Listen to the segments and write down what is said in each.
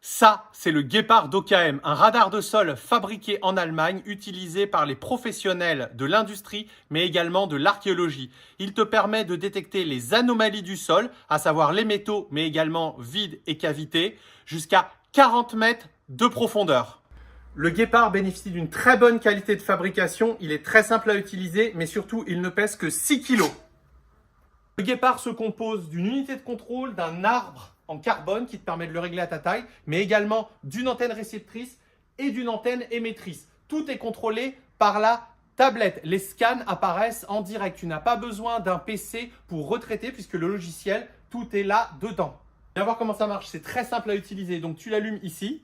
Ça, c'est le Guépard d'OKM, un radar de sol fabriqué en Allemagne, utilisé par les professionnels de l'industrie, mais également de l'archéologie. Il te permet de détecter les anomalies du sol, à savoir les métaux, mais également vides et cavités, jusqu'à 40 mètres de profondeur. Le Guépard bénéficie d'une très bonne qualité de fabrication, il est très simple à utiliser, mais surtout, il ne pèse que 6 kg. Le Guépard se compose d'une unité de contrôle, d'un arbre en carbone qui te permet de le régler à ta taille, mais également d'une antenne réceptrice et d'une antenne émettrice. Tout est contrôlé par la tablette. Les scans apparaissent en direct. Tu n'as pas besoin d'un PC pour retraiter puisque le logiciel, tout est là dedans. Viens voir comment ça marche. C'est très simple à utiliser. Donc, tu l'allumes ici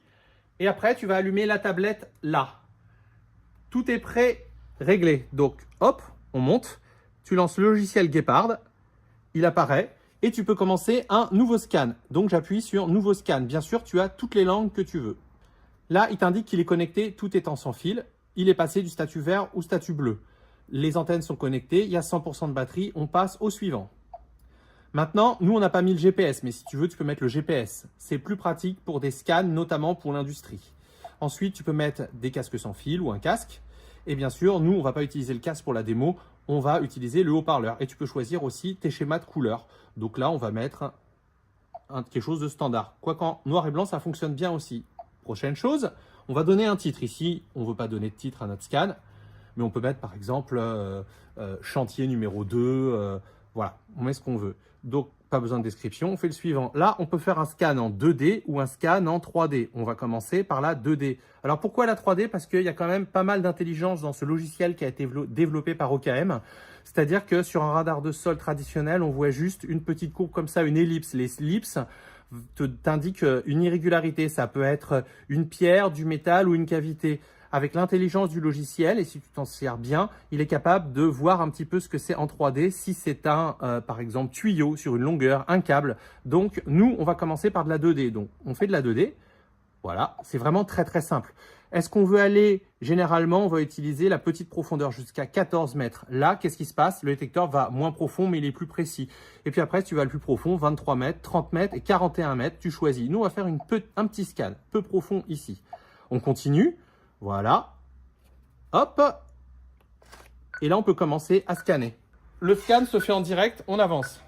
et après, tu vas allumer la tablette là. Tout est prêt, réglé. Donc, hop, on monte. Tu lances le logiciel Guépard. Il apparaît et tu peux commencer un nouveau scan. Donc, j'appuie sur nouveau scan. Bien sûr, tu as toutes les langues que tu veux. Là, il t'indique qu'il est connecté, tout étant sans fil. Il est passé du statut vert au statut bleu. Les antennes sont connectées, il y a 100% de batterie. On passe au suivant. Maintenant, nous, on n'a pas mis le GPS, mais si tu veux, tu peux mettre le GPS. C'est plus pratique pour des scans, notamment pour l'industrie. Ensuite, tu peux mettre des casques sans fil ou un casque. Et bien sûr, nous, on ne va pas utiliser le casque pour la démo. On va utiliser le haut-parleur. Et tu peux choisir aussi tes schémas de couleurs. Donc là, on va mettre quelque chose de standard. Quoiqu'en noir et blanc, ça fonctionne bien aussi. Prochaine chose, on va donner un titre. Ici, on ne veut pas donner de titre à notre scan, mais on peut mettre par exemple chantier numéro 2. Voilà, on met ce qu'on veut. Donc, pas besoin de description. On fait le suivant. Là, on peut faire un scan en 2D ou un scan en 3D. On va commencer par la 2D. Alors, pourquoi la 3D? Parce qu'il y a quand même pas mal d'intelligence dans ce logiciel qui a été développé par OKM. C'est-à-dire que sur un radar de sol traditionnel, on voit juste une petite courbe comme ça, une ellipse. Les ellipses t'indiquent une irrégularité. Ça peut être une pierre, du métal ou une cavité. Avec l'intelligence du logiciel, et si tu t'en sers bien, il est capable de voir un petit peu ce que c'est en 3D, si c'est un, par exemple, tuyau sur une longueur, un câble. Donc, nous, on va commencer par de la 2D. Donc, on fait de la 2D. Voilà, c'est vraiment très, très simple. Est-ce qu'on veut aller, généralement, on va utiliser la petite profondeur jusqu'à 14 mètres. Là, qu'est-ce qui se passe? Le détecteur va moins profond, mais il est plus précis. Et puis après, tu vas le plus profond, 23 mètres, 30 mètres et 41 mètres, tu choisis. Nous, on va faire un petit scan, peu profond ici. On continue. Voilà, hop, et là on peut commencer à scanner. Le scan se fait en direct, on avance.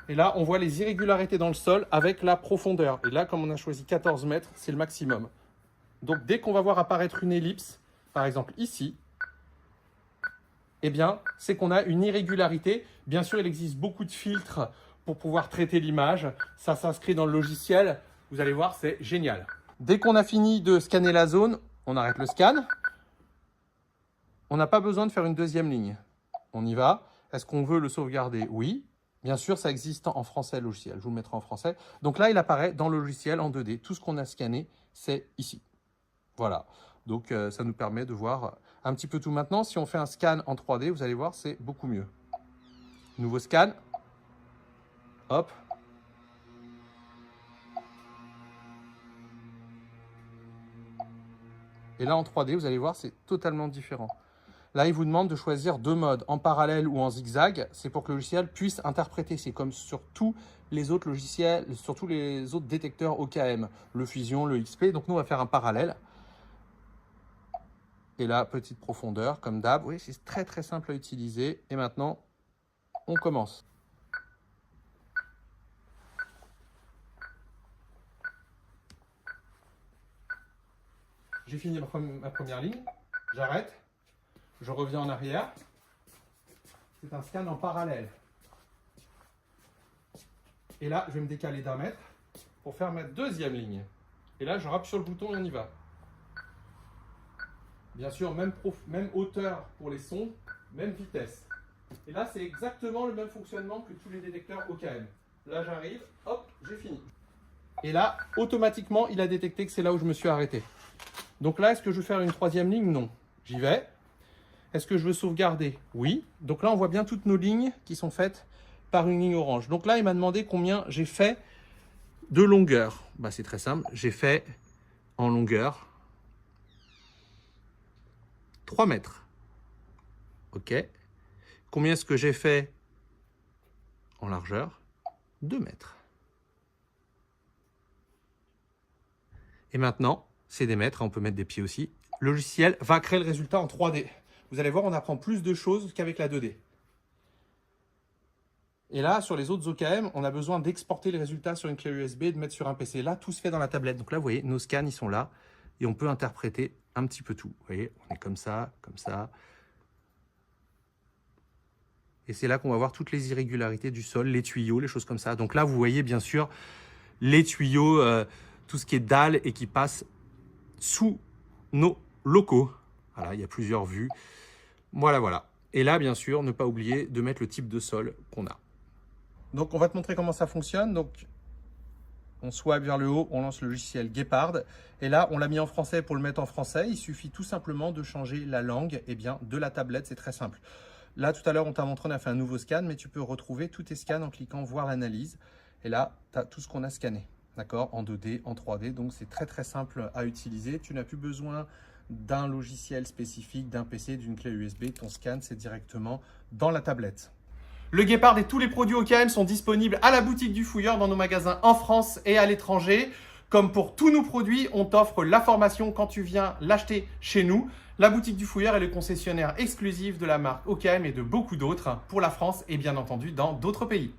Et là on voit les irrégularités dans le sol avec la profondeur. Et là comme on a choisi 14 mètres, c'est le maximum. Donc dès qu'on va voir apparaître une ellipse, par exemple ici, eh bien c'est qu'on a une irrégularité. Bien sûr il existe beaucoup de filtres pour pouvoir traiter l'image. Ça s'inscrit dans le logiciel, vous allez voir c'est génial. Dès qu'on a fini de scanner la zone, on arrête le scan. On n'a pas besoin de faire une deuxième ligne. On y va. Est-ce qu'on veut le sauvegarder? Oui. Bien sûr, ça existe en français, le logiciel. Je vous le mettrai en français. Donc là, il apparaît dans le logiciel en 2D. Tout ce qu'on a scanné, c'est ici. Voilà. Donc, ça nous permet de voir un petit peu tout. Maintenant, si on fait un scan en 3D, vous allez voir, c'est beaucoup mieux. Nouveau scan. Hop. Et là, en 3D, vous allez voir, c'est totalement différent. Là, il vous demande de choisir deux modes, en parallèle ou en zigzag. C'est pour que le logiciel puisse interpréter. C'est comme sur tous les autres logiciels, sur tous les autres détecteurs OKM. Le Fusion, le XP. Donc, nous, on va faire un parallèle. Et là, petite profondeur, comme d'hab. Oui, c'est très, très simple à utiliser. Et maintenant, on commence. J'ai fini ma première ligne, j'arrête, je reviens en arrière. C'est un scan en parallèle. Et là, je vais me décaler d'1 mètre pour faire ma deuxième ligne. Et là, je rappe sur le bouton et on y va. Bien sûr, même hauteur pour les sons, même vitesse. Et là, c'est exactement le même fonctionnement que tous les détecteurs OKM. Là, j'arrive, hop, j'ai fini. Et là, automatiquement, il a détecté que c'est là où je me suis arrêté. Donc là, est-ce que je veux faire une troisième ligne? Non. J'y vais. Est-ce que je veux sauvegarder? Oui. Donc là, on voit bien toutes nos lignes qui sont faites par une ligne orange. Donc là, il m'a demandé combien j'ai fait de longueur. Bah, c'est très simple. J'ai fait en longueur 3 mètres. OK. Combien est-ce que j'ai fait en largeur? 2 mètres. Et maintenant, c'est d'émettre, on peut mettre des pieds aussi. Le logiciel va créer le résultat en 3D. Vous allez voir, on apprend plus de choses qu'avec la 2D. Et là, sur les autres OKM, on a besoin d'exporter les résultats sur une clé USB et de mettre sur un PC. Là, tout se fait dans la tablette. Donc là, vous voyez, nos scans, ils sont là. Et on peut interpréter un petit peu tout. Vous voyez, on est comme ça, comme ça. Et c'est là qu'on va voir toutes les irrégularités du sol, les tuyaux, les choses comme ça. Donc là, vous voyez bien sûr les tuyaux, tout ce qui est dalle et qui passe sous nos locaux. Voilà, il y a plusieurs vues. Voilà, voilà. Et là, bien sûr, ne pas oublier de mettre le type de sol qu'on a. Donc, on va te montrer comment ça fonctionne. Donc, on swipe vers le haut, on lance le logiciel Gepard. Et là, on l'a mis en français pour le mettre en français. Il suffit tout simplement de changer la langue de la tablette. C'est très simple. Là, tout à l'heure, on t'a montré, on a fait un nouveau scan, mais tu peux retrouver tous tes scans en cliquant voir l'analyse. Et là, tu as tout ce qu'on a scanné. D'accord, en 2D, en 3D. Donc, c'est très, très simple à utiliser. Tu n'as plus besoin d'un logiciel spécifique, d'un PC, d'une clé USB. Ton scan, c'est directement dans la tablette. Le Gepard et tous les produits OKM sont disponibles à la boutique du Fouilleur dans nos magasins en France et à l'étranger. Comme pour tous nos produits, on t'offre la formation quand tu viens l'acheter chez nous. La boutique du Fouilleur est le concessionnaire exclusif de la marque OKM et de beaucoup d'autres pour la France et bien entendu dans d'autres pays.